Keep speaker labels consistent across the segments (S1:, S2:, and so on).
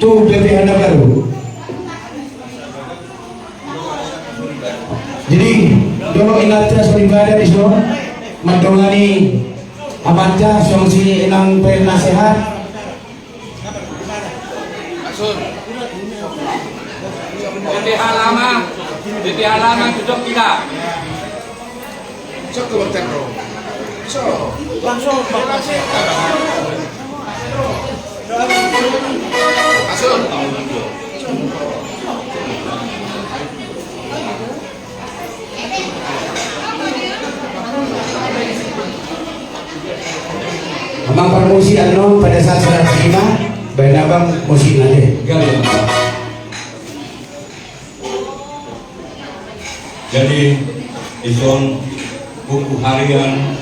S1: tu BPH baru. Jadi dulu ingatnya ibadah di sini mendongani amatnya solusi inang penasehat.
S2: BPH lama duduk tidak.
S3: Cok ke Bang Bro. So, langsung Masuk.
S1: Abang promosi anu pada saat serah terima, baik abang musik nanti.
S4: Jadi ison buku harian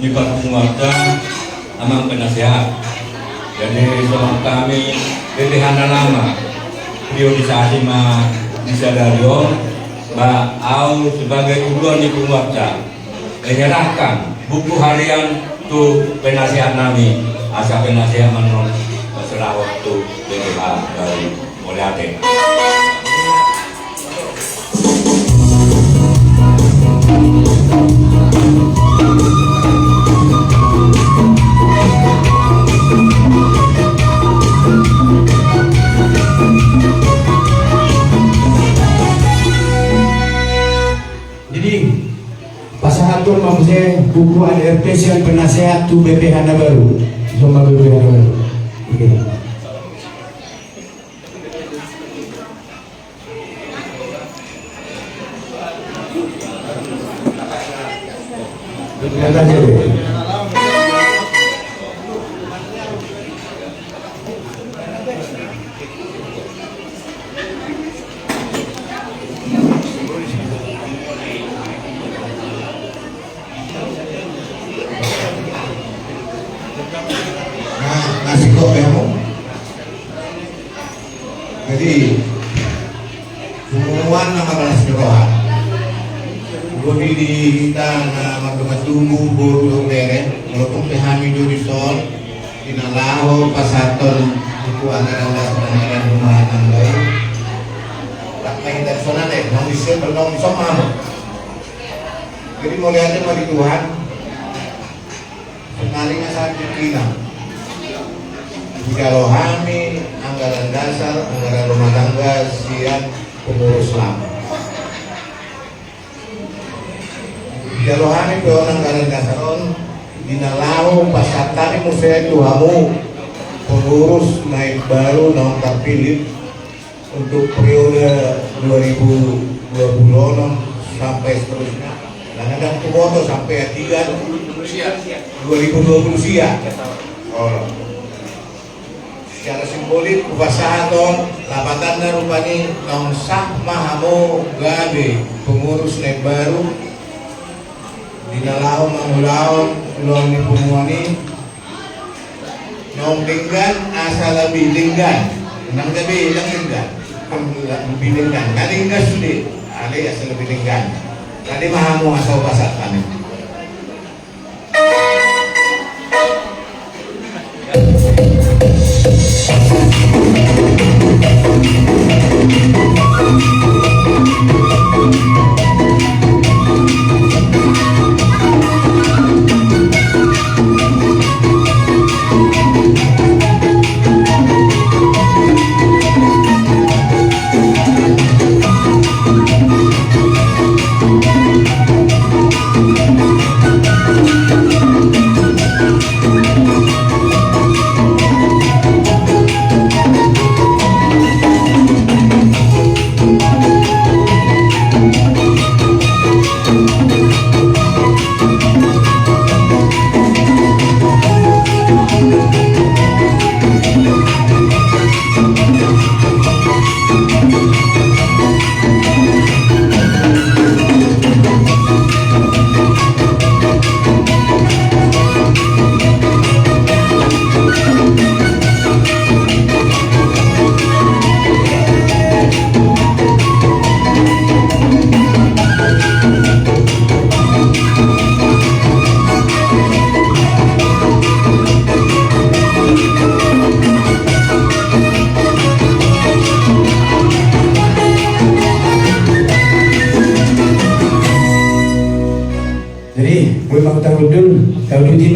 S4: nyibat penguasa amang penasehat. Jadi ison kami BPH lama priorisasi ma disadario ba au sebagai uluan di penguasa menyerahkan buku harian tu penasehat nami asa penasehat menurut masalah waktu BPH dari oleh ate.
S1: Jadi pasahatun maksudnya buku ADRT yang penasehat tu BPH baru, sama BPH baru. Oke. Lihat aja deh.
S3: nasi kok kamu. Jadi hubungan nama kelas kerohan. Gue di kita nama kematunggu buru beren, walaupun pehami juri sol, inalaho pasaton buku anggaran anggaran rumah tangga. Tak main dari sana deh, manusia belum sama. Jadi mau lihatnya mau di Tuhan, sekalinya saat kita. Jika rohani, anggaran dasar, anggaran rumah tangga, siap pengurus lama. Jika rohani peon anggaran dasar on, dinalau pasatani musya Tuhamu, pengurus naik baru non terpilih untuk periode 2020 sampai seterusnya. Dan ada foto sampai 2020 sia. Oh. Secara simbolik upasaha ton lapatanna rupani nong sah mahamo gabe pengurus naik baru dinalau mangulaon ulon ni pumuani nong linggan asal lebih linggan nang gabe ilang linggan lebih linggan nalinggan sulit ali asal lebih linggan tadi mahamo asal upasatan ini.
S1: Jadi, gue mau tahu dulu di